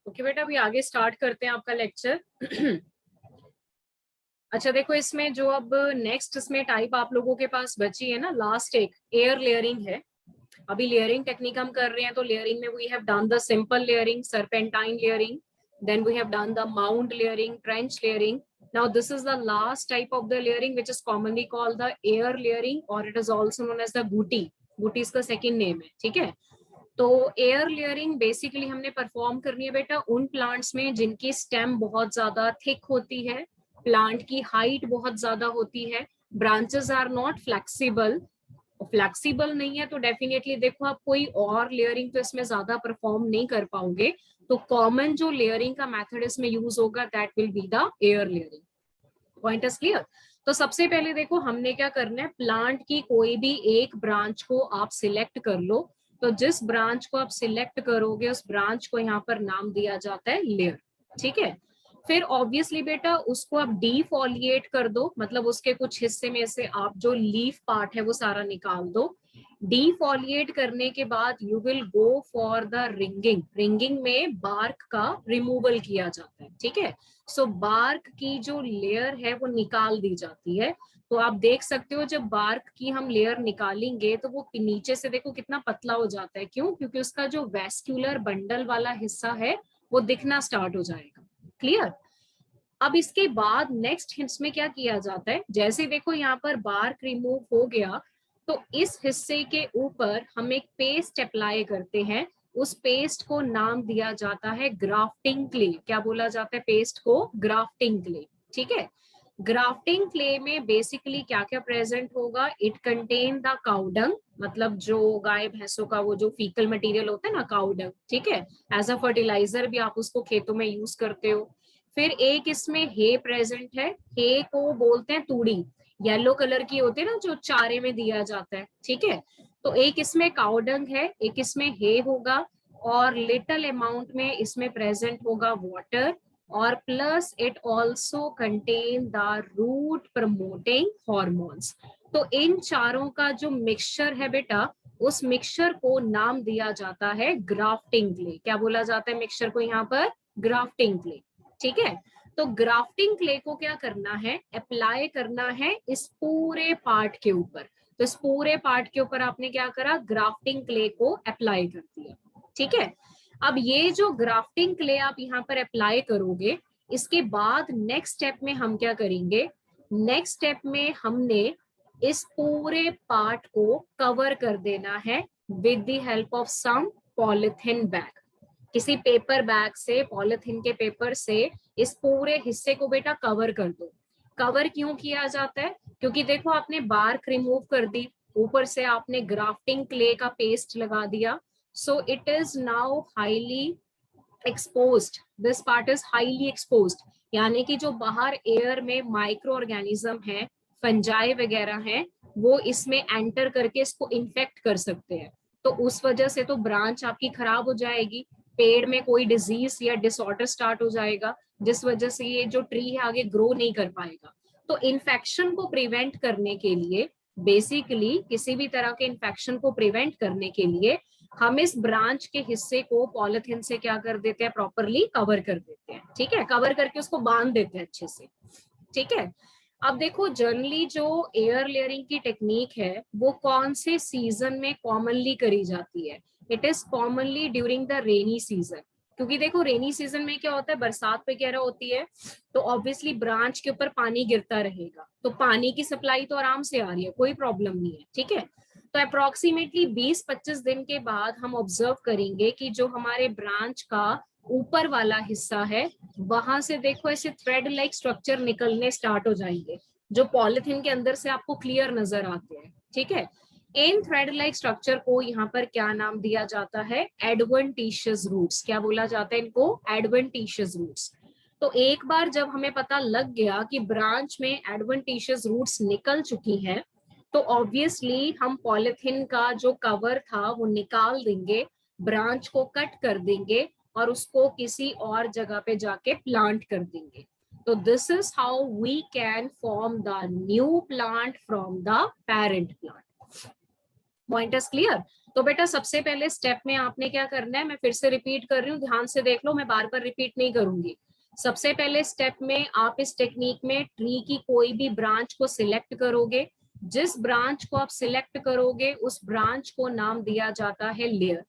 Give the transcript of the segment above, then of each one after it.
Okay बेटा, अभी आगे स्टार्ट करते हैं आपका लेक्चर। अच्छा देखो, इसमें जो अब नेक्स्ट इसमें टाइप आप लोगों के पास बची है ना, लास्ट एक एयर लेयरिंग है। अभी लेयरिंग टेक्निक हम कर रहे हैं, तो लेयरिंग में we have done the simple layering, serpentine layering, then we have done the mound layering, trench layering. Now this is the last type of the layering which is commonly called the air layering, or it is also known as the booty. booty इसका second name है, ठीक है। तो air layering basically हमने perform करनी है बेटा उन प्लांट्स में जिनकी स्टेम बहुत ज्यादा थिक होती है, प्लांट की हाइट बहुत ज्यादा होती है, branches are not flexible. Flexible नहीं है तो डेफिनेटली देखो आप कोई और लेयरिंग तो इसमें ज्यादा परफॉर्म नहीं कर पाओगे। तो कॉमन जो लेयरिंग का मेथड इसमें यूज होगा that will be the air layering. Point is clear. तो सबसे पहले देखो हमने क्या करना है, प्लांट की कोई भी एक ब्रांच को आप सिलेक्ट कर लो। तो जिस ब्रांच को आप सिलेक्ट करोगे उस ब्रांच को यहाँ पर नाम दिया जाता है लेयर, ठीक है। फिर ऑब्वियसली बेटा उसको आप डीफोलिएट कर दो, मतलब उसके कुछ हिस्से में से आप जो लीफ पार्ट है वो सारा निकाल दो। डीफोलिएट करने के बाद you will go for the ringing. Ringing में बार्क का रिमूवल किया जाता है, ठीक है। सो बार्क की जो लेयर है वो निकाल दी जाती है। तो आप देख सकते हो जब बार्क की हम लेयर निकालेंगे तो वो नीचे से देखो कितना पतला हो जाता है। क्यों? क्योंकि उसका जो वेस्क्यूलर बंडल वाला हिस्सा है वो दिखना स्टार्ट हो जाएगा। क्लियर। अब इसके बाद नेक्स्ट हिस्स में क्या किया जाता है, जैसे देखो यहाँ पर बार्क रिमूव हो गया तो इस हिस्से के ऊपर हम एक पेस्ट अप्लाई करते हैं। उस पेस्ट को नाम दिया जाता है ग्राफ्टिंग क्ले। क्या बोला जाता है पेस्ट को? ग्राफ्टिंग क्ले, ठीक है। ग्राफ्टिंग क्ले में बेसिकली क्या क्या प्रेजेंट होगा, इट कंटेन द काउडंग, मतलब जो गाय भैंसों का वो जो फीकल मटेरियल होता है ना, काउडंग, ठीक है। एज अ फर्टिलाइजर भी आप उसको खेतों में यूज करते हो। फिर एक इसमें हे प्रेजेंट है। हे को बोलते हैं तूड़ी, येलो कलर की होती है ना जो चारे में दिया जाता है, ठीक है। तो एक इसमें काउडंग है, एक इसमें हे होगा, और लिटिल अमाउंट में इसमें प्रेजेंट होगा वाटर, और plus it also contain the root promoting hormones. तो इन चारों का जो मिक्सचर है बेटा, उस मिक्सचर को नाम दिया जाता है ग्राफ्टिंग क्ले। क्या बोला जाता है मिक्सचर को यहाँ पर? ग्राफ्टिंग क्ले, ठीक है। तो ग्राफ्टिंग क्ले को क्या करना है, अप्लाई करना है इस पूरे पार्ट के ऊपर। तो इस पूरे पार्ट के ऊपर आपने क्या करा, ग्राफ्टिंग क्ले को अप्लाई कर दिया, ठीक है। अब ये जो ग्राफ्टिंग क्ले आप यहाँ पर अप्लाई करोगे, इसके बाद नेक्स्ट स्टेप में हम क्या करेंगे, नेक्स्ट स्टेप में हमने इस पूरे पार्ट को कवर कर देना है with the help of some polythene bag. किसी पेपर बैग से, पॉलिथीन के पेपर से इस पूरे हिस्से को बेटा कवर कर दो। कवर क्यों किया जाता है? क्योंकि देखो आपने बार्क रिमूव कर दी, ऊपर से आपने ग्राफ्टिंग क्ले का पेस्ट लगा दिया, सो it is now highly exposed. This part is highly exposed, यानी कि जो बाहर एयर में माइक्रो ऑर्गेनिज्म है, फंजाई वगैरह हैं, वो इसमें एंटर करके इसको इन्फेक्ट कर सकते हैं। तो उस वजह से तो ब्रांच आपकी खराब हो जाएगी, पेड़ में कोई डिजीज या डिसऑर्डर स्टार्ट हो जाएगा, जिस वजह से ये जो ट्री है आगे ग्रो नहीं कर पाएगा। तो इन्फेक्शन को प्रिवेंट करने के लिए, बेसिकली किसी भी तरह के इन्फेक्शन को प्रिवेंट करने के लिए हम इस ब्रांच के हिस्से को पॉलिथीन से क्या कर देते हैं, प्रॉपरली कवर कर देते हैं, ठीक है। कवर करके उसको बांध देते हैं अच्छे से, ठीक है। अब देखो जनरली जो एयर लेयरिंग की टेक्निक है वो कौन से सीजन में कॉमनली करी जाती है? It is commonly during the rainy season. क्योंकि देखो रेनी सीजन में क्या होता है, बरसात वगैरह होती है, तो ऑब्वियसली ब्रांच के ऊपर पानी गिरता रहेगा, तो पानी की सप्लाई तो आराम से आ रही है, कोई प्रॉब्लम नहीं है, ठीक है। तो अप्रोक्सीमेटली 20-25 दिन के बाद हम ऑब्जर्व करेंगे कि जो हमारे ब्रांच का ऊपर वाला हिस्सा है वहां से देखो ऐसे थ्रेड लाइक स्ट्रक्चर निकलने स्टार्ट हो जाएंगे, जो पॉलिथीन के अंदर से आपको क्लियर नजर आते हैं, ठीक है। इन थ्रेड लाइक स्ट्रक्चर को यहाँ पर क्या नाम दिया जाता है? Adventitious roots. क्या बोला जाता है इनको? Adventitious roots. तो एक बार जब हमें पता लग गया कि ब्रांच में एडवेंटिशियस रूट्स निकल चुकी हैं, तो ऑब्वियसली हम पॉलिथीन का जो कवर था वो निकाल देंगे, ब्रांच को कट कर देंगे और उसको किसी और जगह पे जाके प्लांट कर देंगे। तो this is how we can form the new plant from the parent plant. Point is clear. तो बेटा सबसे पहले स्टेप में आपने क्या करना है, मैं फिर से रिपीट कर रही हूँ, ध्यान से देख लो, मैं बार बार रिपीट नहीं करूंगी। सबसे पहले स्टेप में आप इस टेक्निक में ट्री की कोई भी ब्रांच को सिलेक्ट करोगे। जिस ब्रांच को आप सिलेक्ट करोगे उस ब्रांच को नाम दिया जाता है लेयर।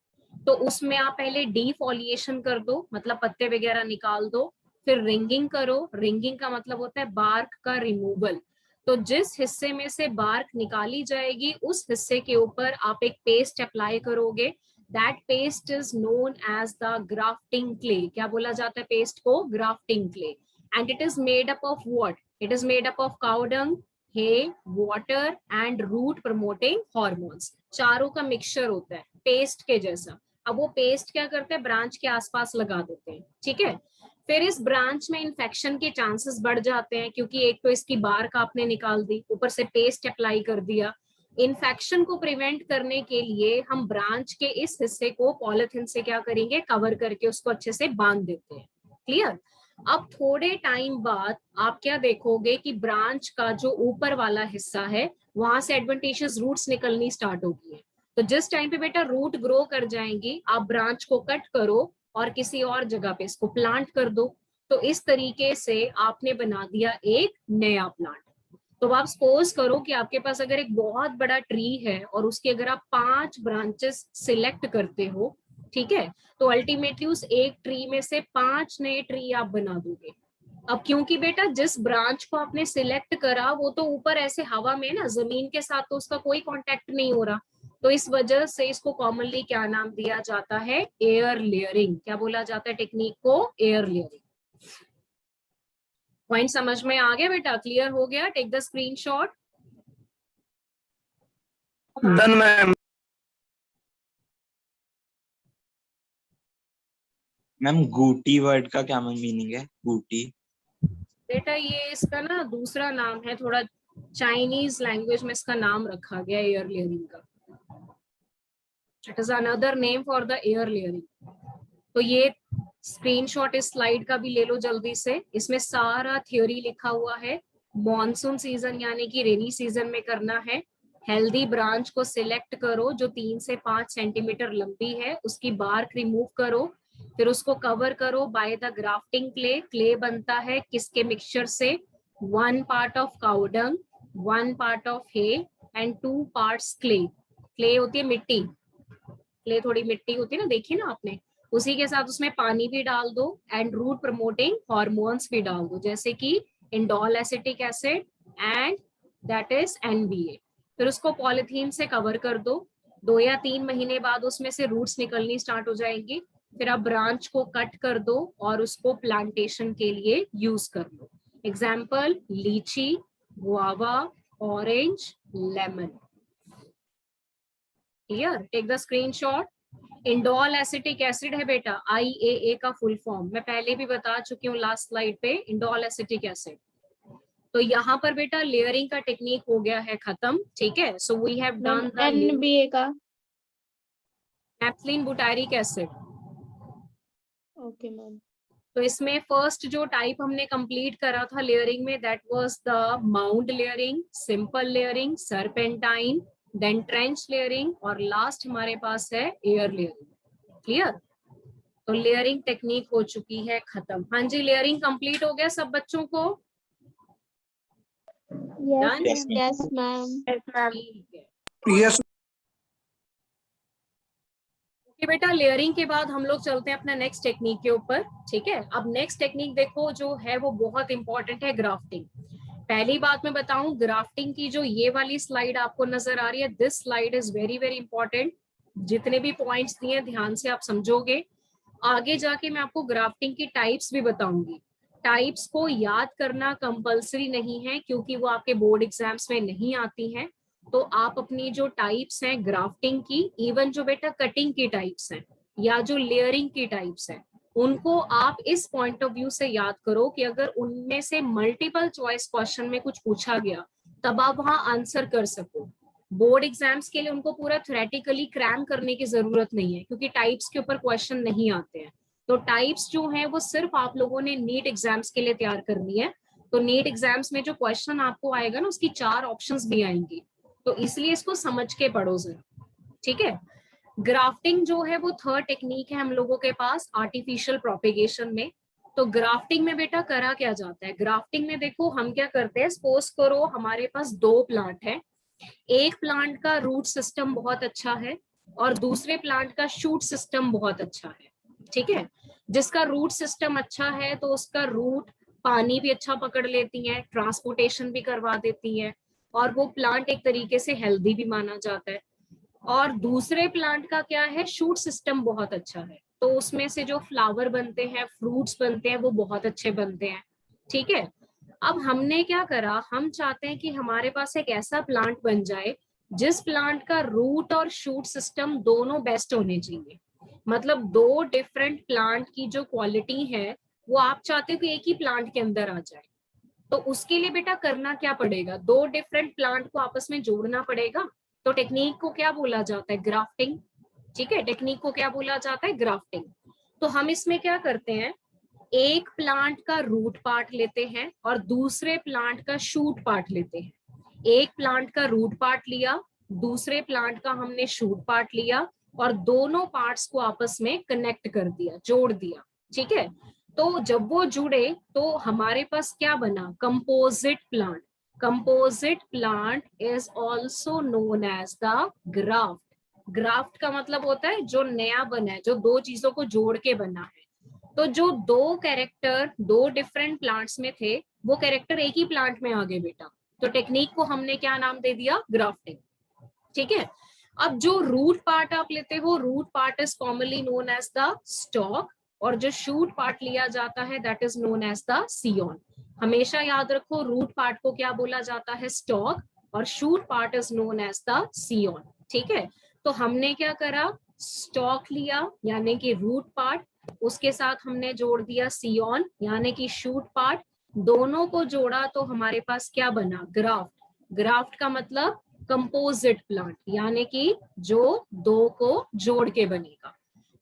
तो उसमें आप पहले डीफोलिएशन कर दो, मतलब पत्ते वगैरह निकाल दो। फिर रिंगिंग करो, रिंगिंग का मतलब होता है बार्क का रिमूवल। तो जिस हिस्से में से बार्क निकाली जाएगी उस हिस्से के ऊपर आप एक पेस्ट अप्लाई करोगे। That paste is known as the grafting clay. क्या बोला जाता है पेस्ट को? Grafting clay. And it is made up of what? It is made up of cow dung, hay, water and root promoting hormones। चारों का mixture होता है paste के जैसा। अब वो पेस्ट क्या करते हैं, ब्रांच के आसपास लगा देते हैं, ठीक है। फिर इस ब्रांच में इन्फेक्शन के चांसेस बढ़ जाते हैं, क्योंकि एक तो इसकी बार्क आपने निकाल दी, ऊपर से पेस्ट अप्लाई कर दिया। इन्फेक्शन को प्रिवेंट करने के लिए हम ब्रांच के इस हिस्से को पॉलिथीन से क्या करेंगे, कवर करके उसको अच्छे से बांध देते हैं। क्लियर? अब थोड़े टाइम बाद आप क्या देखोगे कि ब्रांच का जो ऊपर वाला हिस्सा है वहां से एडवेंटिशियस रूट्स निकलनी स्टार्ट होगी है। तो जिस टाइम पे बेटा रूट ग्रो कर जाएंगी, आप ब्रांच को कट करो और किसी और जगह पे इसको प्लांट कर दो। तो इस तरीके से आपने बना दिया एक नया प्लांट। तो आप सपोज करो कि आपके पास अगर एक बहुत बड़ा ट्री है और उसके अगर आप 5 ब्रांचेस सिलेक्ट करते हो, ठीक है, तो अल्टीमेटली उस एक ट्री में से 5 नए ट्री आप बना दोगे। अब क्योंकि बेटा जिस ब्रांच को आपने सिलेक्ट करा वो तो ऊपर ऐसे हवा में ना, जमीन के साथ तो उसका कोई कांटेक्ट नहीं हो रहा, तो इस वजह से इसको कॉमनली क्या नाम दिया जाता है, एयर लेयरिंग। क्या बोला जाता है टेक्निक को? Air layering. पॉइंट समझ में आ गया बेटा? क्लियर हो गया? Take the screenshot. Done ma'am. Ma'am गूटी वर्ड का क्या मीनिंग है? गूटी बेटा ये इसका ना दूसरा नाम है, थोड़ा चाइनीज लैंग्वेज में इसका नाम रखा गया एयर लेयरिंग का। It is another name for the air layering. तो ये स्क्रीनशॉट इस स्लाइड का भी ले लो जल्दी से, इसमें सारा थ्योरी लिखा हुआ है। मॉनसून सीजन यानी कि रेनी सीजन में करना है। हेल्दी ब्रांच को सिलेक्ट करो जो 3 से 5 सेंटीमीटर लंबी है, उसकी बार्क रिमूव करो, फिर उसको कवर करो by the grafting clay. Clay बनता है किसके मिक्सचर से? 1 part of cow dung, 1 part of hay and 2 parts clay. Clay होती है मिट्टी, क्ले थोड़ी मिट्टी होती है ना, देखी ना आपने। उसी के साथ उसमें पानी भी डाल दो एंड रूट प्रमोटिंग हॉर्मोन्स भी डाल दो, जैसे कि indole acetic acid and that is NBA। फिर उसको पॉलिथीन से कवर कर दो। 2 या 3 महीने बाद उसमें से रूट्स निकलनी स्टार्ट हो जाएंगी। फिर आप ब्रांच को कट कर दो और उसको प्लांटेशन के लिए यूज कर लो। Example lychee, guava, orange, lemon. Clear? Take the screenshot. Indole acetic acid है बेटा, IAA का फुल फॉर्म, मैं पहले भी बता चुकी हूँ लास्ट स्लाइड पे, इंडोल एसिटिक एसिड। तो यहाँ पर बेटा लेयरिंग का टेक्निक हो गया है खत्म, ठीक है। So we have done the NBA का naphthalene butyric acid. Okay ma'am. तो इसमें फर्स्ट जो टाइप हमने कंप्लीट करा था लेयरिंग में, that was the mound layering, simple layering, serpentine, then trench layering और लास्ट हमारे पास है एयर लेयरिंग। क्लियर? तो लेयरिंग टेक्निक हो चुकी है खत्म। हाँ जी, लेयरिंग कंप्लीट हो गया सब बच्चों को? Yes ma'am. ठीक है। यस। ओके बेटा, लेयरिंग के बाद हम लोग चलते हैं अपना नेक्स्ट टेक्निक के ऊपर, ठीक है। अब नेक्स्ट टेक्निक देखो जो है वो बहुत इंपॉर्टेंट है, ग्राफ्टिंग। पहली बात मैं बताऊं, ग्राफ्टिंग की जो ये वाली स्लाइड आपको नजर आ रही है, this slide is very very important. जितने भी पॉइंट्स दिए ध्यान से आप समझोगे, आगे जाके मैं आपको ग्राफ्टिंग की टाइप्स भी बताऊंगी। टाइप्स को याद करना कंपलसरी नहीं है, क्योंकि वो आपके बोर्ड एग्जाम्स में नहीं आती हैं। तो आप अपनी जो टाइप्स हैं ग्राफ्टिंग की, इवन जो बेटा कटिंग की टाइप्स हैं या जो लेयरिंग की टाइप्स हैं, उनको आप इस पॉइंट ऑफ व्यू से याद करो कि अगर उनमें से मल्टीपल चॉइस क्वेश्चन में कुछ पूछा गया तब आप वहां आंसर कर सको। बोर्ड एग्जाम्स के लिए उनको पूरा थ्योरेटिकली क्रैम करने की जरूरत नहीं है, क्योंकि टाइप्स के ऊपर क्वेश्चन नहीं आते हैं। तो टाइप्स जो है वो सिर्फ आप लोगों ने नीट एग्जाम्स के लिए तैयार करनी है। तो नीट एग्जाम्स में जो क्वेश्चन आपको आएगा ना, उसकी 4 ऑप्शंस भी आएंगी, तो इसलिए इसको समझ के पढ़ो जरा, ठीक है। ग्राफ्टिंग जो है वो थर्ड टेक्निक है हम लोगों के पास आर्टिफिशियल प्रोपेगेशन में। तो ग्राफ्टिंग में बेटा करा क्या जाता है, ग्राफ्टिंग में देखो हम क्या करते हैं, सपोज करो हमारे पास दो प्लांट है, एक प्लांट का रूट सिस्टम बहुत अच्छा है और दूसरे प्लांट का शूट सिस्टम बहुत अच्छा है, ठीक है। जिसका रूट सिस्टम अच्छा है तो उसका रूट पानी भी अच्छा पकड़ लेती है, ट्रांसपोर्टेशन भी करवा देती है, और वो प्लांट एक तरीके से हेल्दी भी माना जाता है। और दूसरे प्लांट का क्या है, शूट सिस्टम बहुत अच्छा है, तो उसमें से जो फ्लावर बनते हैं, फ्रूट्स बनते हैं, वो बहुत अच्छे बनते हैं, ठीक है। अब हमने क्या करा, हम चाहते हैं कि हमारे पास एक ऐसा प्लांट बन जाए जिस प्लांट का रूट और शूट सिस्टम दोनों बेस्ट होने चाहिए। मतलब दो डिफरेंट प्लांट की जो क्वालिटी है वो आप चाहते हो कि एक ही प्लांट के अंदर आ जाए। तो उसके लिए बेटा करना क्या पड़ेगा, दो डिफरेंट प्लांट को आपस में जोड़ना पड़ेगा। तो टेक्निक को क्या बोला जाता है, ग्राफ्टिंग, ठीक है। टेक्निक को क्या बोला जाता है, ग्राफ्टिंग। तो हम इसमें क्या करते हैं, एक प्लांट का रूट पार्ट लेते हैं और दूसरे प्लांट का शूट पार्ट लेते हैं। एक प्लांट का रूट पार्ट लिया, दूसरे प्लांट का हमने शूट पार्ट लिया, और दोनों पार्ट्स को आपस में कनेक्ट कर दिया, जोड़ दिया, ठीक है। तो जब वो जुड़े तो हमारे पास क्या बना, composite plant. Composite plant is also known as the graft. Graft का मतलब होता है जो नया बना है, जो दो चीजों को जोड़ के बना है। तो जो दो कैरेक्टर दो डिफरेंट प्लांट्स में थे, वो कैरेक्टर एक ही प्लांट में आ गए बेटा। तो टेक्निक को हमने क्या नाम दे दिया, ग्राफ्टिंग, ठीक है। अब जो रूट पार्ट आप लेते हो, root part is commonly known as the stock, और जो शूट पार्ट लिया जाता है that is known as the scion. हमेशा याद रखो, रूट पार्ट को क्या बोला जाता है, स्टॉक, और shoot part is known as the scion, ठीक है। तो हमने क्या करा, स्टॉक लिया यानी कि रूट पार्ट, उसके साथ हमने जोड़ दिया सीओन यानी कि शूट पार्ट, दोनों को जोड़ा तो हमारे पास क्या बना, ग्राफ्ट। ग्राफ्ट का मतलब कंपोजिट प्लांट, यानी कि जो दो को जोड़ के बनेगा।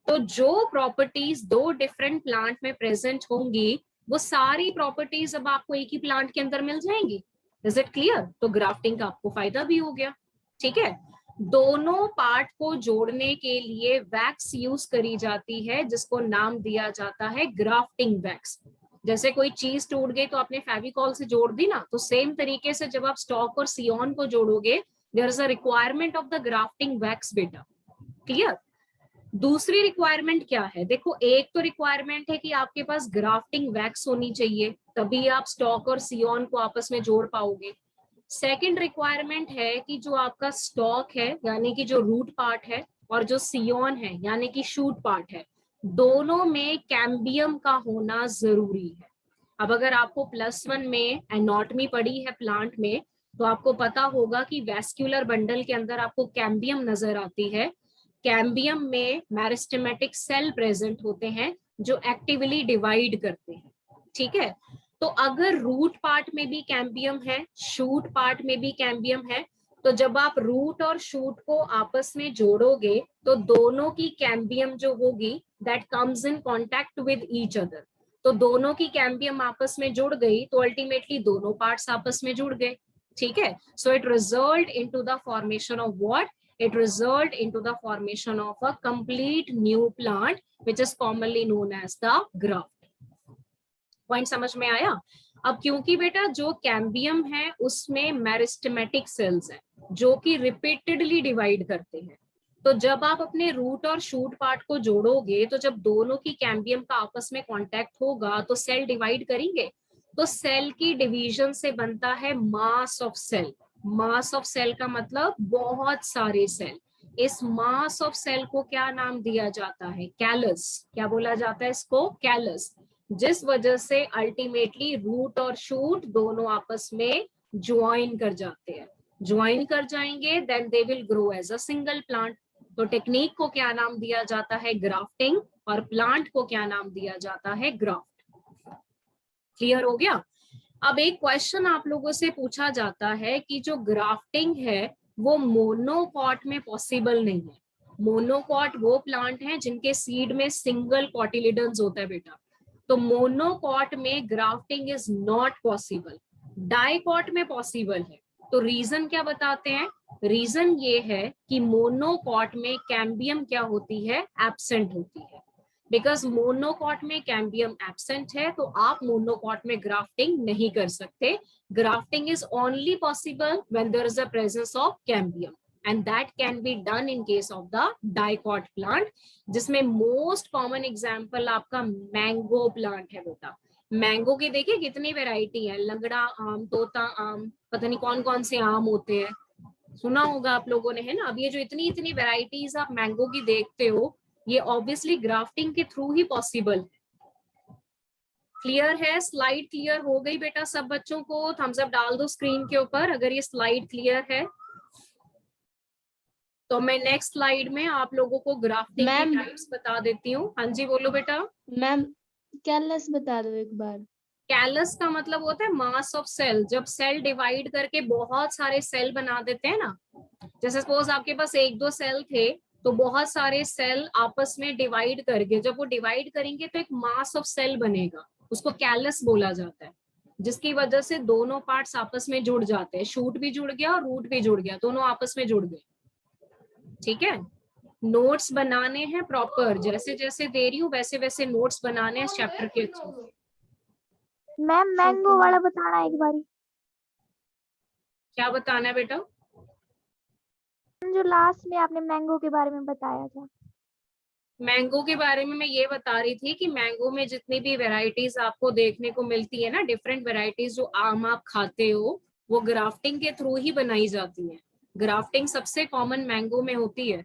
तो जो प्रॉपर्टीज दो डिफरेंट प्लांट में प्रेजेंट होंगी, वो सारी प्रॉपर्टीज अब आपको एक ही प्लांट के अंदर मिल जाएंगी। Is it clear? तो ग्राफ्टिंग का आपको फायदा भी हो गया, ठीक है। दोनों पार्ट को जोड़ने के लिए वैक्स यूज करी जाती है, जिसको नाम दिया जाता है ग्राफ्टिंग वैक्स। जैसे कोई चीज टूट गई तो आपने फेविकॉल से जोड़ दी ना, तो सेम तरीके से जब आप स्टॉक और सियोन को जोड़ोगे, there is a requirement of the grafting wax बेटा। क्लियर? दूसरी रिक्वायरमेंट क्या है, देखो एक तो रिक्वायरमेंट है कि आपके पास ग्राफ्टिंग वैक्स होनी चाहिए, तभी आप स्टॉक और सियोन को आपस में जोड़ पाओगे। सेकंड रिक्वायरमेंट है कि जो आपका स्टॉक है यानी कि जो रूट पार्ट है, और जो सियोन है यानी कि शूट पार्ट है, दोनों में कैम्बियम का होना जरूरी है। अब अगर आपको +1 में एनाटॉमी पढ़ी है प्लांट में, तो आपको पता होगा कि वैस्कुलर बंडल के अंदर आपको कैम्बियम नजर आती है। कैम्बियम में मेरिस्टेमेटिक सेल प्रेजेंट होते हैं जो एक्टिवली डिवाइड करते हैं, ठीक है। तो अगर रूट पार्ट में भी कैम्बियम है, शूट पार्ट में भी कैम्बियम है, तो जब आप रूट और शूट को आपस में जोड़ोगे तो दोनों की कैम्बियम जो होगी that comes in contact with each other. तो दोनों की कैम्बियम आपस में जुड़ गई तो अल्टीमेटली दोनों पार्ट्स आपस में जुड़ गए, ठीक है। So it result into the formation of what, it result into the formation of a complete new plant which is commonly known as the graft. Point समझ में आया? अब क्योंकि बेटा जो कैम्बियम है उसमें मेरिस्टेमेटिक सेल्स हैं जो कि रिपीटेडली डिवाइड करते हैं, तो जब आप अपने रूट और शूट पार्ट को जोड़ोगे तो जब दोनों की कैम्बियम का आपस में कांटेक्ट होगा तो सेल डिवाइड करेंगे। तो सेल की डिवीजन से बनता है mass of cell. Mass of cell का मतलब बहुत सारे सेल। इस मास ऑफ सेल को क्या नाम दिया जाता है, कैलस। क्या बोला जाता है इसको, कैलस। जिस वजह से अल्टीमेटली रूट और शूट दोनों आपस में ज्वाइन कर जाते हैं। ज्वाइन कर जाएंगे then they will grow as a single plant. तो टेक्निक को क्या नाम दिया जाता है, ग्राफ्टिंग, और प्लांट को क्या नाम दिया जाता है, ग्राफ्ट। क्लियर हो गया? अब एक क्वेश्चन आप लोगों से पूछा जाता है कि जो ग्राफ्टिंग है वो मोनोकॉट में पॉसिबल नहीं है। मोनोकॉट वो प्लांट हैं जिनके सीड में सिंगल कॉटिलिडन्स होता है बेटा, तो मोनोकॉट में grafting is not possible. Dicot में पॉसिबल है। तो रीजन क्या बताते हैं? रीजन ये है कि मोनोकॉट में कैम्बियम क्या होती है? एब्सेंट होती है। बिकॉज मोनोकॉट में कैम्बियम एब्सेंट है तो आप मोनोकॉट में ग्राफ्टिंग नहीं कर सकते। Grafting is only possible when there is a presence of cambium and that can be done in case of the dicot plant, जिसमें मोस्ट कॉमन एग्जाम्पल आपका मैंगो प्लांट है बेटा। मैंगो की देखिए कितनी वैरायटी है, लंगड़ा आम, तोता आम, पता नहीं कौन कौन से आम होते हैं, सुना होगा आप लोगों ने, है ना। अब ये जो इतनी इतनी वैरायटीज आप मैंगो की देखते हो, ये ऑब्वियसली ग्राफ्टिंग के थ्रू ही पॉसिबल है। क्लियर है? स्लाइड क्लियर हो गई बेटा सब बच्चों को? थम्स अप डाल दो स्क्रीन के ऊपर अगर ये स्लाइड क्लियर है। तो मैं नेक्स्ट स्लाइड में आप लोगों को ग्राफ्टिंग की मैम टाइप्स बता देती हूँ। हाँ जी बोलो बेटा। मैम कैलस बता दो एक बार। कैलस का मतलब होता है मास ऑफ सेल। जब सेल डिवाइड करके बहुत सारे सेल बना देते हैं ना, जैसे सपोज आपके पास एक दो सेल थे तो बहुत सारे सेल आपस में डिवाइड करके जब वो डिवाइड करेंगे तो एक मास ऑफ सेल बनेगा, उसको कैलस बोला जाता है, जिसकी वजह से दोनों पार्ट्स आपस में जुड़ जाते हैं। शूट भी जुड़ गया और रूट भी जुड़ गया, दोनों आपस में जुड़ गए। ठीक है, नोट्स बनाने हैं प्रॉपर, जैसे जैसे दे रही हूँ वैसे वैसे नोट्स बनाने हैं चैप्टर के थ्रू। मैम मैंगो वाला बताना एक बारी, क्या बताना है बेटा? जो लास्ट में आपने मैंगो के बारे में बताया था। मैंगो के बारे में मैं ये बता रही थी कि मैंगो में जितनी भी वैरायटीज आपको देखने को मिलती है ना, डिफरेंट वैरायटीज जो आम आप खाते हो, वो ग्राफ्टिंग के थ्रू ही बनाई जाती है। ग्राफ्टिंग सबसे कॉमन मैंगो में होती है।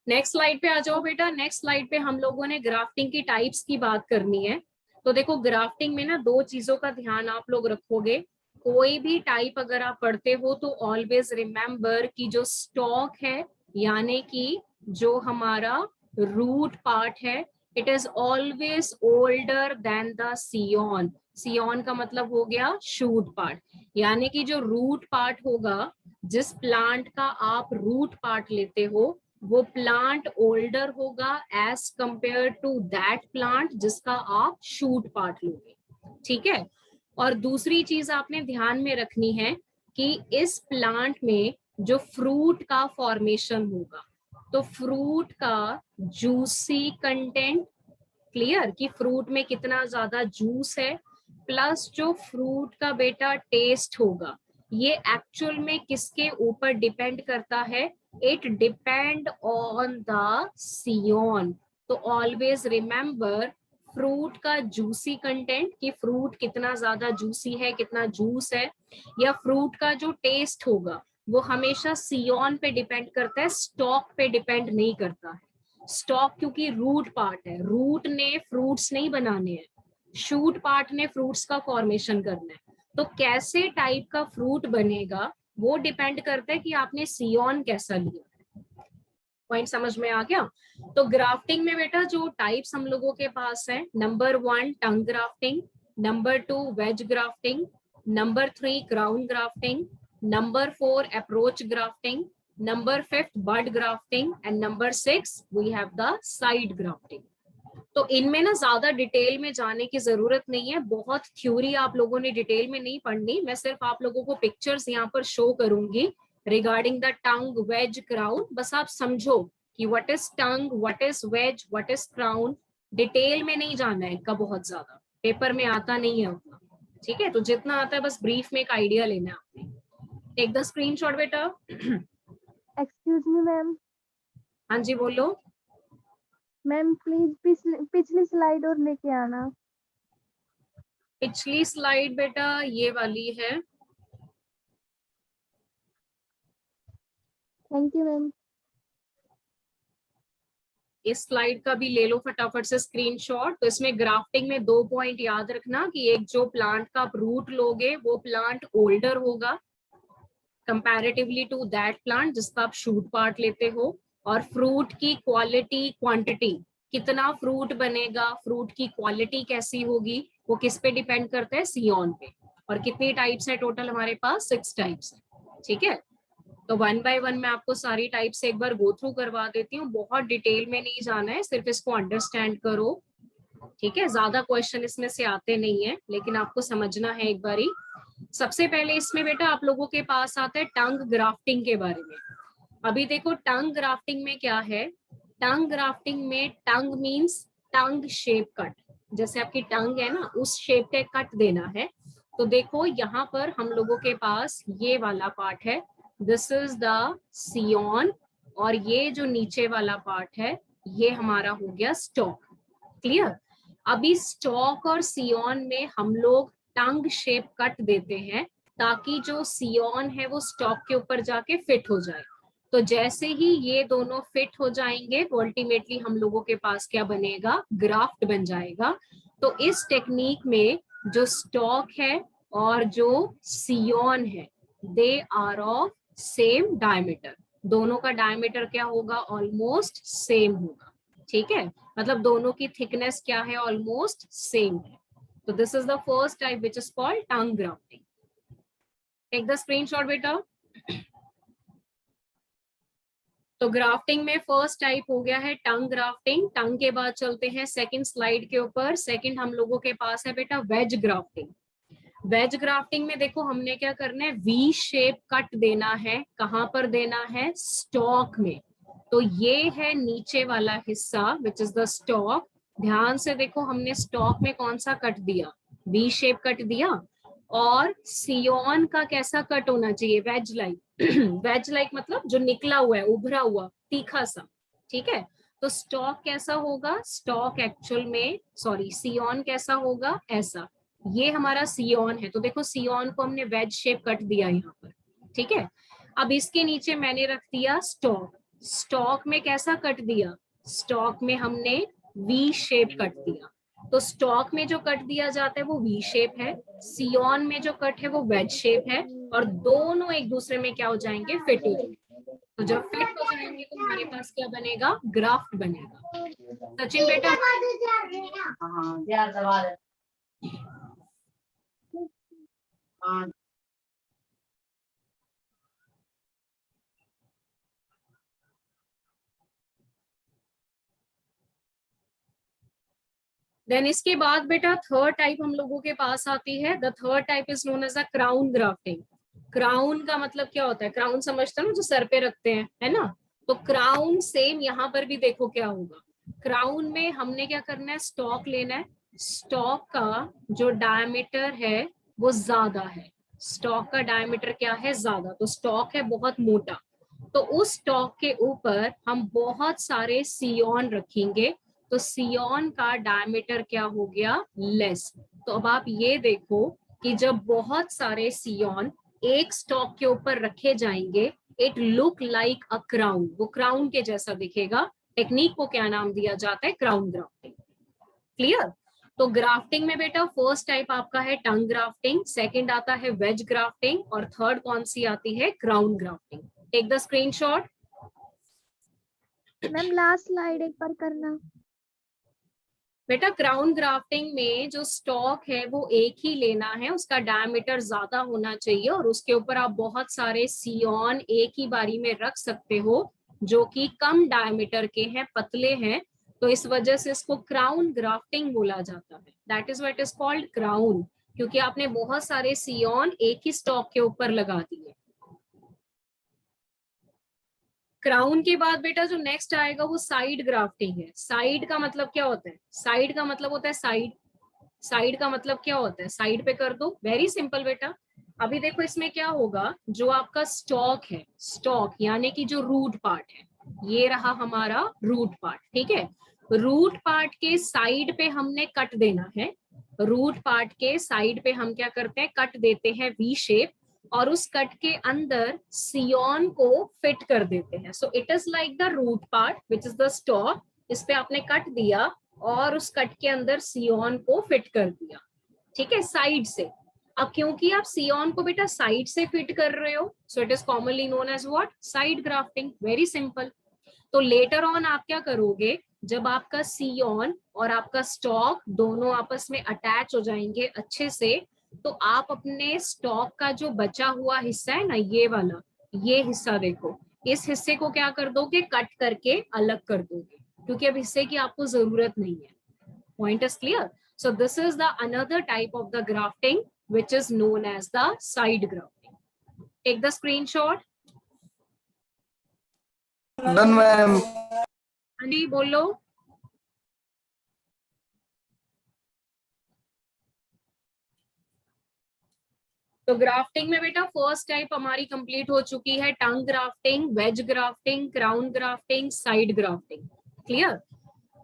नेक्स्ट स्लाइड पे आ जाओ बेटा। नेक्स्ट स्लाइड पे हम लोगों ने ग्राफ्टिंग की टाइप्स की बात करनी है। तो देखो ग्राफ्टिंग में ना दो चीजों का ध्यान आप लोग रखोगे। कोई भी टाइप अगर आप पढ़ते हो तो ऑलवेज रिमेम्बर कि जो स्टॉक है यानी कि जो हमारा रूट पार्ट है, it is always older than the scion. Scion का मतलब हो गया शूट पार्ट, यानी कि जो रूट पार्ट होगा, जिस प्लांट का आप रूट पार्ट लेते हो, वो प्लांट ओल्डर होगा as compare to that plant जिसका आप शूट पार्ट लोगे। ठीक है, और दूसरी चीज आपने ध्यान में रखनी है कि इस प्लांट में जो फ्रूट का फॉर्मेशन होगा, तो फ्रूट का जूसी कंटेंट, क्लियर कि फ्रूट में कितना ज्यादा जूस है, प्लस जो फ्रूट का बेटा टेस्ट होगा, ये एक्चुअल में किसके ऊपर डिपेंड करता है? It depend on the scion. तो ऑलवेज रिमेंबर फ्रूट का जूसी कंटेंट, कि फ्रूट कितना ज्यादा जूसी है, कितना जूस है, या फ्रूट का जो टेस्ट होगा वो हमेशा सियोन पे डिपेंड करता है, स्टॉक पे डिपेंड नहीं करता है। स्टॉक क्योंकि रूट पार्ट है, रूट ने फ्रूट्स नहीं बनाने हैं, शूट पार्ट ने फ्रूट्स का फॉर्मेशन करना है। तो कैसे टाइप का फ्रूट बनेगा वो डिपेंड करता है कि आपने सियोन कैसा लिया। पॉइंट समझ में आ गया? तो ग्राफ्टिंग में बेटा जो टाइप्स हम लोगों के पास है, number 1 tongue grafting, number 2 wedge grafting, number 3 crown grafting, number 4 approach grafting, number 5 bud grafting and number 6 we have the side grafting. तो इनमें ना ज्यादा डिटेल में जाने की जरूरत नहीं है, बहुत थ्योरी आप लोगों ने डिटेल में नहीं पढ़नी, मैं सिर्फ आप लोगों को पिक्चर्स यहाँ पर शो करूंगी regarding the tongue, wedge, crown. बस आप समझो कि what is tongue, what is wedge, what is crown. Detail में नहीं जाना है इनका बहुत ज्यादा, पेपर में आता नहीं है उतना। ठीक है, तो जितना आता है बस ब्रीफ में एक आइडिया लेना है आपने। टेक द स्क्रीनशॉट बेटा। Excuse me ma'am. हाँ जी बोलो। मैम प्लीज पिछली स्लाइड और लेके आना। पिछली स्लाइड बेटा ये वाली है। Thank you ma'am. इस स्लाइड का भी ले लो फटाफट से स्क्रीनशॉट। तो इसमें ग्राफ्टिंग में 2 पॉइंट याद रखना कि एक जो प्लांट का आप रूट लोगे वो प्लांट ओल्डर होगा कंपैरेटिवली टू दैट प्लांट जिसका आप शूट पार्ट लेते हो, और फ्रूट की क्वालिटी, क्वांटिटी, कितना फ्रूट बनेगा, फ्रूट की क्वालिटी कैसी होगी, वो किस पे डिपेंड करता है? सियोन पे। और कितनी टाइप्स है टोटल हमारे पास? 6 टाइप्स है। ठीक है, तो 1 बाय 1 मैं आपको सारी टाइप्स एक बार गो थ्रू करवा देती हूँ, बहुत डिटेल में नहीं जाना है, सिर्फ इसको अंडरस्टैंड करो। ठीक है, ज्यादा क्वेश्चन इसमें से आते नहीं है लेकिन आपको समझना है एक बारी। सबसे पहले इसमें बेटा आप लोगों के पास आता है टंग ग्राफ्टिंग के बारे में। अभी देखो टंग ग्राफ्टिंग में क्या है, टंग ग्राफ्टिंग में टंग मीन्स टंग शेप कट, जैसे आपकी टंग है ना उस शेप का कट देना है। तो देखो यहाँ पर हम लोगों के पास ये वाला पार्ट है, दिस इज द सियोन, और ये जो नीचे वाला पार्ट है ये हमारा हो गया स्टॉक। क्लियर? अभी स्टॉक और सियोन में हम लोग टंग शेप कट देते हैं ताकि जो सियोन है वो स्टॉक के ऊपर जाके फिट हो जाए। तो जैसे ही ये दोनों फिट हो जाएंगे तो अल्टीमेटली हम लोगों के पास क्या बनेगा, ग्राफ्ट बन जाएगा। तो इस टेक्निक में जो स्टॉक है और जो सियोन है they are of same diameter, दोनों का डायमीटर क्या होगा, ऑलमोस्ट सेम होगा। ठीक है, मतलब दोनों की थिकनेस क्या है, ऑलमोस्ट सेम है। तो this is the first type which is called tongue grafting. Take the screenshot बेटा। तो ग्राफ्टिंग में फर्स्ट टाइप हो गया है टंग ग्राफ्टिंग। टंग के बाद चलते हैं सेकंड स्लाइड के ऊपर। सेकंड हम लोगों के पास है बेटा वेज ग्राफ्टिंग। वेज ग्राफ्टिंग में देखो हमने क्या करना है, वी शेप कट देना है। कहां पर देना है, स्टॉक में। तो ये है नीचे वाला हिस्सा विच इज द स्टॉक। ध्यान से देखो हमने स्टॉक में कौन सा कट दिया, वी शेप कट दिया। और सियोन का कैसा कट होना चाहिए, वेज लाइक। वेज लाइक मतलब जो निकला हुआ है, उभरा हुआ, तीखा सा। ठीक है, तो स्टॉक कैसा होगा, स्टॉक एक्चुअल में सॉरी सियोन कैसा होगा, ऐसा। ये हमारा सियोन है, तो देखो सियोन को हमने वेज शेप कट दिया यहाँ पर। ठीक है, अब इसके नीचे मैंने रख दिया स्टॉक। स्टॉक में कैसा कट दिया, स्टॉक में हमने वी शेप कट दिया। तो स्टॉक में जो कट दिया जाता है वो वी शेप है, सियोन में जो कट है वो वेज शेप है, और दोनों एक दूसरे में क्या हो जाएंगे, फिट हो जाएंगे। तो जब फिट हो जाएंगे तो हमारे पास क्या बनेगा, ग्राफ्ट बनेगा। सचिन बेटा देन इसके बाद बेटा थर्ड टाइप हम लोगों के पास आती है। The third type is known as a crown grafting. Crown का मतलब क्या होता है, क्राउन समझते हो ना, जो सर पे रखते हैं, है ना। तो क्राउन सेम यहाँ पर भी देखो क्या होगा। क्राउन में हमने क्या करना है, स्टॉक लेना है। स्टॉक का जो डायमीटर है वो ज्यादा है, स्टॉक का डायमीटर क्या है, ज्यादा। तो स्टॉक है बहुत मोटा, तो उस स्टॉक के ऊपर हम बहुत सारे सियोन रखेंगे। तो सियोन का डायमीटर क्या हो गया, लेस। तो अब आप ये देखो कि जब बहुत सारे सियोन एक स्टॉक के ऊपर रखे जाएंगे, it look like a crown, वो क्राउन के जैसा दिखेगा। टेक्निक को क्या नाम दिया जाता है, क्राउन ग्राफ्टिंग। क्लियर? तो ग्राफ्टिंग में बेटा फर्स्ट टाइप आपका है टंग ग्राफ्टिंग, सेकंड आता है वेज ग्राफ्टिंग, और थर्ड कौन सी आती है, crown grafting. Take the screenshot. Ma'am last slide एक बार करना। बेटा क्राउन ग्राफ्टिंग में जो स्टॉक है वो एक ही लेना है, उसका डायमीटर ज्यादा होना चाहिए, और उसके ऊपर आप बहुत सारे सियोन एक ही बारी में रख सकते हो जो कि कम डायमीटर के हैं, पतले हैं। तो इस वजह से इसको क्राउन ग्राफ्टिंग बोला जाता है। That is what is called crown, क्योंकि आपने बहुत सारे सियोन एक ही स्टॉक के ऊपर लगा दिए। क्राउन के बाद बेटा जो नेक्स्ट आएगा वो साइड ग्राफ्टिंग है। साइड का मतलब क्या होता है, साइड का मतलब होता है साइड। साइड का मतलब क्या होता है, साइड पे कर दो, वेरी सिंपल बेटा। अभी देखो इसमें क्या होगा, जो आपका स्टॉक है, स्टॉक यानी कि जो रूट पार्ट है, ये रहा हमारा रूट पार्ट। ठीक है, रूट पार्ट के साइड पे हमने कट देना है। रूट पार्ट के साइड पे हम क्या करते हैं, कट देते हैं वी शेप, और उस कट के अंदर सियोन को फिट कर देते हैं। So it is like the root part which is the stock. इस पे आपने कट दिया और उस कट के अंदर सियोन को फिट कर दिया। ठीक है, साइड से। अब क्योंकि आप सियोन को बेटा साइड से फिट कर रहे हो, so it is commonly known as what, side grafting. Very simple. तो लेटर ऑन आप क्या करोगे, जब आपका सियोन और आपका स्टॉक दोनों आपस में अटैच हो जाएंगे अच्छे से, तो आप अपने स्टॉक का जो बचा हुआ हिस्सा है ना, ये वाला, ये हिस्सा देखो, इस हिस्से को क्या कर दोगे, कट करके अलग कर दोगे, क्योंकि अब हिस्से की आपको जरूरत नहीं है। Point is clear. So this is the another type of the grafting which is known as the side grafting. Take the screenshot. Done ma'am. हाँ जी बोलो। तो ग्राफ्टिंग में बेटा फर्स्ट टाइप हमारी कंप्लीट हो चुकी है, tongue grafting, wedge grafting, crown grafting, side grafting. Clear?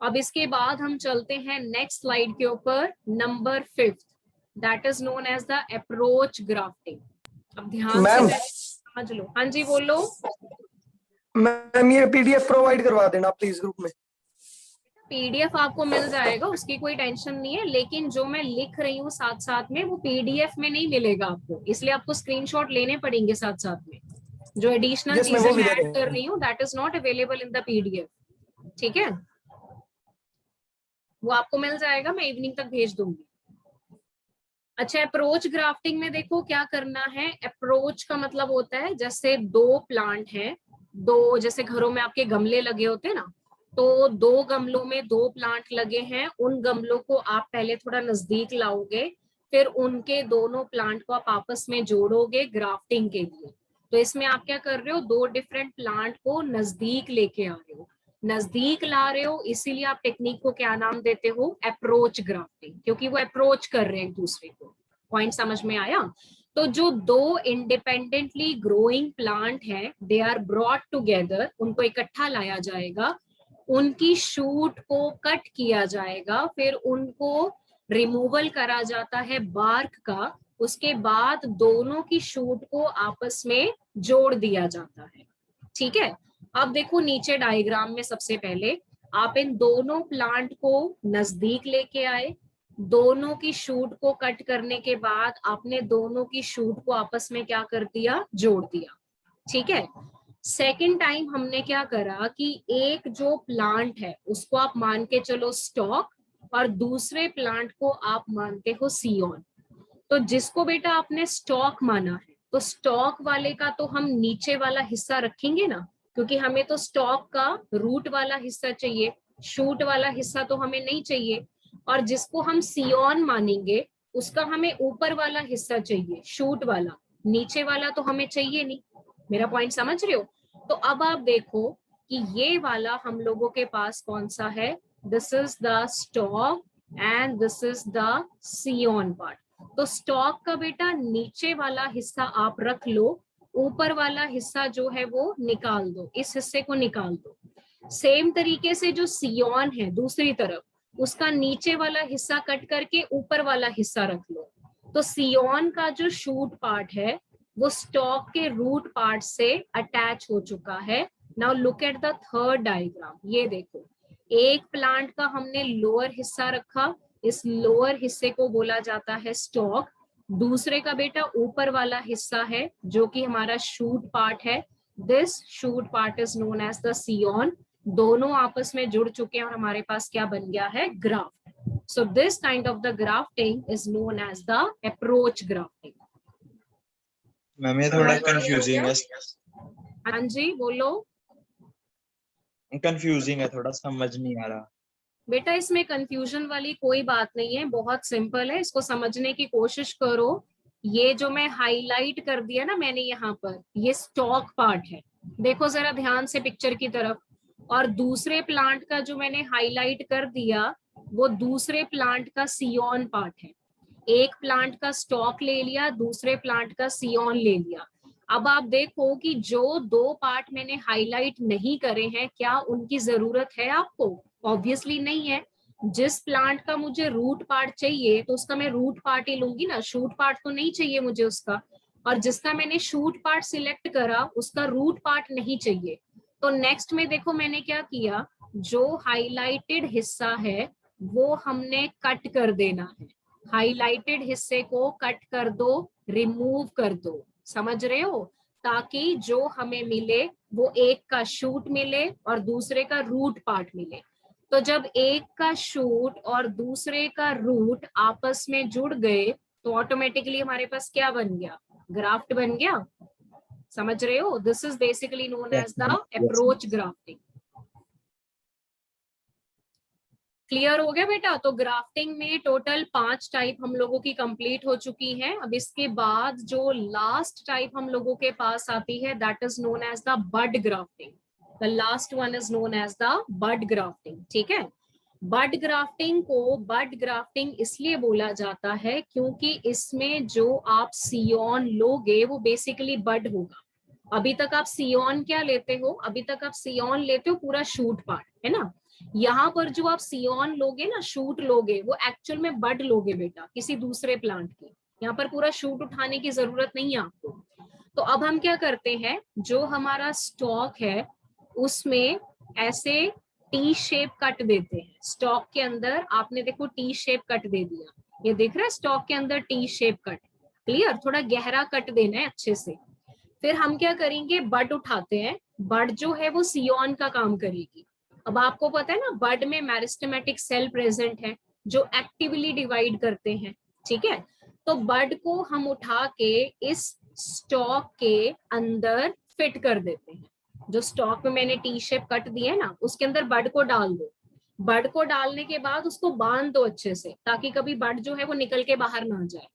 अब इसके बाद हम चलते हैं नेक्स्ट स्लाइड के ऊपर, number 5, that is known as the approach grafting. अब ध्यान मैम। से समझ लो। हाँ जी बोलो। मैम ये पीडीएफ प्रोवाइड करवा देना प्लीज ग्रुप में। पीडीएफ आपको मिल जाएगा, उसकी कोई टेंशन नहीं है, लेकिन जो मैं लिख रही हूँ साथ साथ में वो पीडीएफ में नहीं मिलेगा आपको, इसलिए आपको स्क्रीनशॉट लेने पड़ेंगे साथ साथ में। जो एडिशनल Yes, मैं चीजें वो भी मैं दे ऐड रही कर हूँ। रही हूँ that is not available in the PDF. ठीक है, वो आपको मिल जाएगा, मैं इवनिंग तक भेज दूंगी। अच्छा, अप्रोच ग्राफ्टिंग में देखो क्या करना है। अप्रोच का मतलब होता है जैसे दो प्लांट हैं, दो जैसे घरों में आपके गमले लगे होते हैं ना, तो दो गमलों में दो प्लांट लगे हैं, उन गमलों को आप पहले थोड़ा नजदीक लाओगे, फिर उनके दोनों प्लांट को आप आपस में जोड़ोगे ग्राफ्टिंग के लिए। तो इसमें आप क्या कर रहे हो, दो डिफरेंट प्लांट को नजदीक लेके आ रहे हो, नजदीक ला रहे हो, इसीलिए आप टेक्निक को क्या नाम देते हो, अप्रोच ग्राफ्टिंग, क्योंकि वो अप्रोच कर रहे हैं एक दूसरे को। पॉइंट समझ में आया? तो जो दो इंडिपेंडेंटली ग्रोइंग प्लांट हैं, दे आर ब्रॉट टुगेदर, उनको इकट्ठा लाया जाएगा, उनकी शूट को कट किया जाएगा, फिर उनको रिमूवल करा जाता है बार्क का, उसके बाद दोनों की शूट को आपस में जोड़ दिया जाता है। ठीक है, अब देखो नीचे डायग्राम में सबसे पहले आप इन दोनों प्लांट को नजदीक लेके आए, दोनों की शूट को कट करने के बाद आपने दोनों की शूट को आपस में क्या कर दिया, जोड़ दिया। ठीक है, सेकेंड टाइम हमने क्या करा कि एक जो प्लांट है उसको आप मान के चलो स्टॉक, और दूसरे प्लांट को आप मानते हो सियोन। तो जिसको बेटा आपने स्टॉक माना है, तो स्टॉक वाले का तो हम नीचे वाला हिस्सा रखेंगे ना, क्योंकि हमें तो स्टॉक का रूट वाला हिस्सा चाहिए, शूट वाला हिस्सा तो हमें नहीं चाहिए। और जिसको हम सियोन मानेंगे उसका हमें ऊपर वाला हिस्सा चाहिए, शूट वाला, नीचे वाला तो हमें चाहिए नहीं। मेरा पॉइंट समझ रहे हो? तो अब आप देखो कि ये वाला हम लोगों के पास कौन सा है, this is the stock and this is the scion part. तो स्टॉक का बेटा नीचे वाला हिस्सा आप रख लो, ऊपर वाला हिस्सा जो है वो निकाल दो, इस हिस्से को निकाल दो। सेम तरीके से जो सियोन है दूसरी तरफ, उसका नीचे वाला हिस्सा कट करके ऊपर वाला हिस्सा रख लो। तो सियोन का जो शूट पार्ट है वो स्टॉक के रूट पार्ट से अटैच हो चुका है। Now look at the third diagram, ये देखो, एक प्लांट का हमने लोअर हिस्सा रखा, इस लोअर हिस्से को बोला जाता है स्टॉक, दूसरे का बेटा ऊपर वाला हिस्सा है जो कि हमारा शूट पार्ट है, this shoot part is known as the scion. दोनों आपस में जुड़ चुके हैं और हमारे पास क्या बन गया है, graft. So this kind of the grafting is known as the approach grafting. Ma'am ये थोड़ा कंफ्यूजिंग है। हाँ जी बोलो। कंफ्यूजिंग है, थोड़ा समझ नहीं आ रहा। बेटा इसमें कंफ्यूजन वाली कोई बात नहीं है, बहुत सिंपल है, इसको समझने की कोशिश करो। ये जो मैं हाईलाइट कर दिया ना मैंने यहाँ पर, ये स्टॉक पार्ट है, देखो जरा ध्यान से पिक्चर की तरफ। और दूसरे प्लांट का जो मैंने हाईलाइट कर दिया वो दूसरे प्लांट का सियोन पार्ट है। एक प्लांट का स्टॉक ले लिया, दूसरे प्लांट का सियोन ले लिया। अब आप देखो कि जो दो पार्ट मैंने हाईलाइट नहीं करे हैं, क्या उनकी जरूरत है आपको? ऑब्वियसली नहीं है। जिस प्लांट का मुझे रूट पार्ट चाहिए तो उसका मैं रूट पार्ट ही लूंगी ना, शूट पार्ट तो नहीं चाहिए मुझे उसका। और जिसका मैंने शूट पार्ट सिलेक्ट करा उसका रूट पार्ट नहीं चाहिए। तो नेक्स्ट में देखो मैंने क्या किया, जो हाईलाइटेड हिस्सा है वो हमने कट कर देना है, हाईलाइटेड हिस्से को कट कर दो, रिमूव कर दो, समझ रहे हो? ताकि जो हमें मिले वो एक का शूट मिले और दूसरे का रूट पार्ट मिले। तो जब एक का शूट और दूसरे का रूट आपस में जुड़ गए तो ऑटोमेटिकली हमारे पास क्या बन गया, ग्राफ्ट बन गया। समझ रहे हो? This is basically known as the approach grafting. Clear हो गया बेटा? तो ग्राफ्टिंग में टोटल 5 टाइप हम लोगों की कंप्लीट हो चुकी हैं। अब इसके बाद जो लास्ट टाइप हम लोगों के पास आती है that is known as the bud grafting. The last one is known as the bud grafting. ठीक है, बड ग्राफ्टिंग को बड ग्राफ्टिंग इसलिए बोला जाता है क्योंकि इसमें जो आप सियोन लोगे वो बेसिकली बड होगा। अभी तक आप सियोन क्या लेते हो? अभी तक आप सियोन लेते हो पूरा शूट पार्ट, है ना। यहाँ पर जो आप सियोन लोगे ना, शूट लोगे, वो एक्चुअल में बड लोगे बेटा, किसी दूसरे प्लांट की। यहाँ पर पूरा शूट उठाने की जरूरत नहीं है आपको। तो अब हम क्या करते हैं, जो हमारा स्टॉक है उसमें ऐसे टी शेप कट देते हैं। स्टॉक के अंदर आपने देखो टी शेप कट दे दिया, ये देख रहा है स्टॉक के अंदर टी शेप कट। क्लियर? थोड़ा गहरा कट देना है अच्छे से। फिर हम क्या करेंगे, बड उठाते हैं। बड जो है वो सियोन का काम करेगी। अब आपको पता है ना, बड में मेरिस्टेमेटिक सेल प्रेजेंट है जो एक्टिवली डिवाइड करते हैं। ठीक है, तो बड को हम उठा के इस स्टॉक के अंदर फिट कर देते हैं। जो स्टॉक में मैंने टी शेप कट दिया है ना, उसके अंदर बड को डाल दो। बड को डालने के बाद उसको बांध दो अच्छे से, ताकि कभी बड जो है वो निकल के बाहर ना जाए।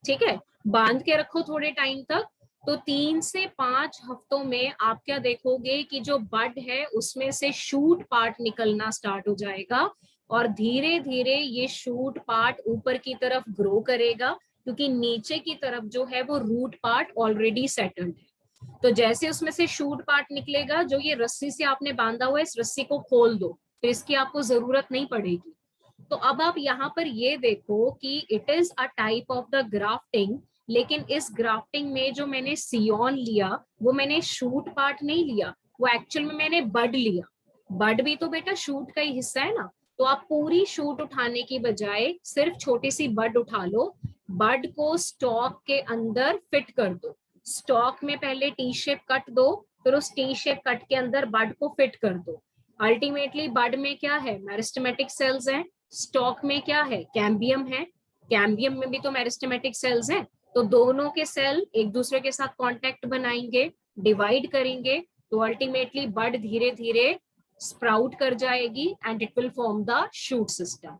ठीक है, बांध के रखो थोड़े टाइम तक। तो 3 से 5 हफ्तों में आप क्या देखोगे कि जो बड है उसमें से शूट पार्ट निकलना स्टार्ट हो जाएगा, और धीरे धीरे ये शूट पार्ट ऊपर की तरफ ग्रो करेगा, क्योंकि नीचे की तरफ जो है वो रूट पार्ट ऑलरेडी सेटल्ड है। तो जैसे उसमें से शूट पार्ट निकलेगा, जो ये रस्सी से आपने बांधा हुआ है, इस रस्सी को खोल दो, तो इसकी आपको जरूरत नहीं पड़ेगी। तो अब आप यहाँ पर ये देखो कि it is a type of the grafting, लेकिन इस ग्राफ्टिंग में जो मैंने सियोन लिया वो मैंने शूट पार्ट नहीं लिया, वो एक्चुअल में मैंने बड लिया। बड भी तो बेटा शूट का ही हिस्सा है ना। तो आप पूरी शूट उठाने की बजाय सिर्फ छोटी सी बड उठा लो। बड को स्टॉक के अंदर फिट कर दो। स्टॉक में पहले टी शेप कट दो, फिर उस टी शेप कट के अंदर बड को फिट कर दो। अल्टीमेटली बड में क्या है, मेरिस्टेमेटिक सेल्स हैं। स्टॉक में क्या है, कैम्बियम है। कैम्बियम में भी तो मेरिस्टेमेटिक सेल्स हैं। तो दोनों के सेल एक दूसरे के साथ कांटेक्ट बनाएंगे, डिवाइड करेंगे, तो अल्टीमेटली बड धीरे धीरे स्प्राउट कर जाएगी and it will form the shoot system.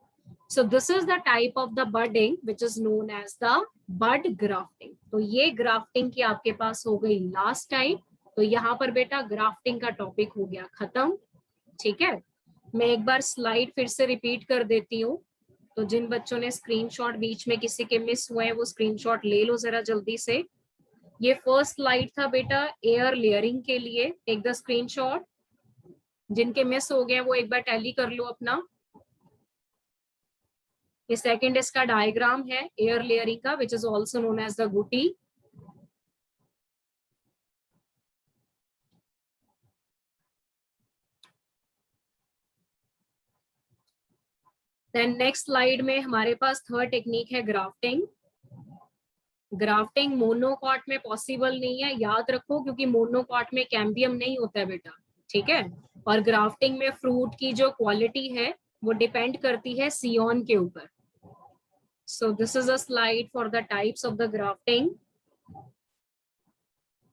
So this is the type of the budding which is known as the bud grafting. तो ये grafting की आपके पास हो गई लास्ट टाइप। तो यहाँ पर बेटा grafting का टॉपिक हो गया खत्म। ठीक है, मैं एक बार स्लाइड फिर से रिपीट कर देती हूँ। तो जिन बच्चों ने स्क्रीनशॉट बीच में किसी के मिस हुए हैं वो स्क्रीनशॉट ले लो जरा जल्दी से। ये फर्स्ट स्लाइड था बेटा एयर लेयरिंग के लिए, टेक द स्क्रीनशॉट। जिनके मिस हो गए वो एक बार टैली कर लो अपना। ये सेकंड इसका डायग्राम है एयर लेयरिंग का, which is also known as the गुटी। देन नेक्स्ट स्लाइड में हमारे पास थर्ड टेक्निक है ग्राफ्टिंग। ग्राफ्टिंग मोनोकॉट में पॉसिबल नहीं है, याद रखो, क्योंकि मोनोकॉट में कैम्बियम नहीं होता है बेटा। ठीक है, और ग्राफ्टिंग में फ्रूट की जो क्वालिटी है वो डिपेंड करती है सियोन के ऊपर। So this is a slide for the types of the grafting.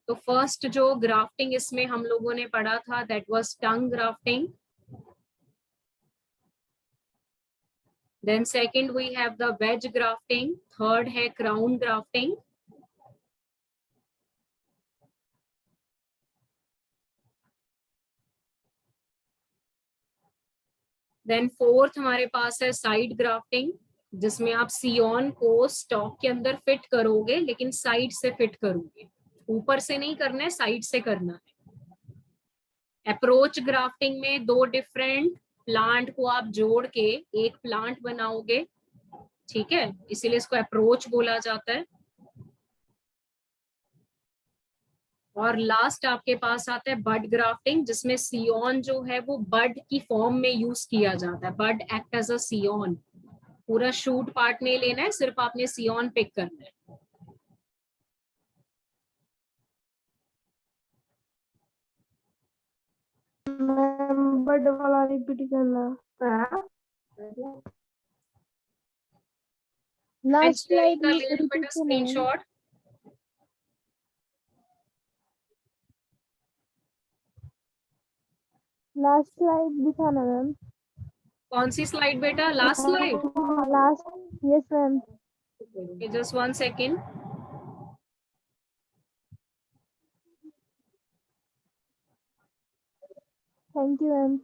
तो फर्स्ट जो ग्राफ्टिंग इसमें हम लोगों ने पढ़ा था that was tongue grafting. Then second we have the wedge grafting, third है crown grafting. Then fourth हमारे पास है side grafting, जिसमें आप सियोन को स्टॉक के अंदर फिट करोगे, लेकिन साइड से फिट करोगे, ऊपर से नहीं करना है, साइड से करना है। अप्रोच ग्राफ्टिंग में दो डिफरेंट प्लांट को आप जोड़ के एक प्लांट बनाओगे। ठीक है, इसीलिए इसको अप्रोच बोला जाता है। और लास्ट आपके पास आता है बड ग्राफ्टिंग, जिसमें सियोन जो है वो बड की फॉर्म में यूज किया जाता है। बड एक्ट एज अ सियोन। पूरा शूट पार्ट नहीं लेना है, सिर्फ आपने सियोन पिक करना है। बड वाला रिपीट करना। लास्ट स्लाइड में रिपीट करना है। स्क्रीनशॉट लास्ट स्लाइड दिखाना मैम। कौन सी स्लाइड बेटा? Last slide? Last, yes ma'am. Just 1 second. Thank you ma'am.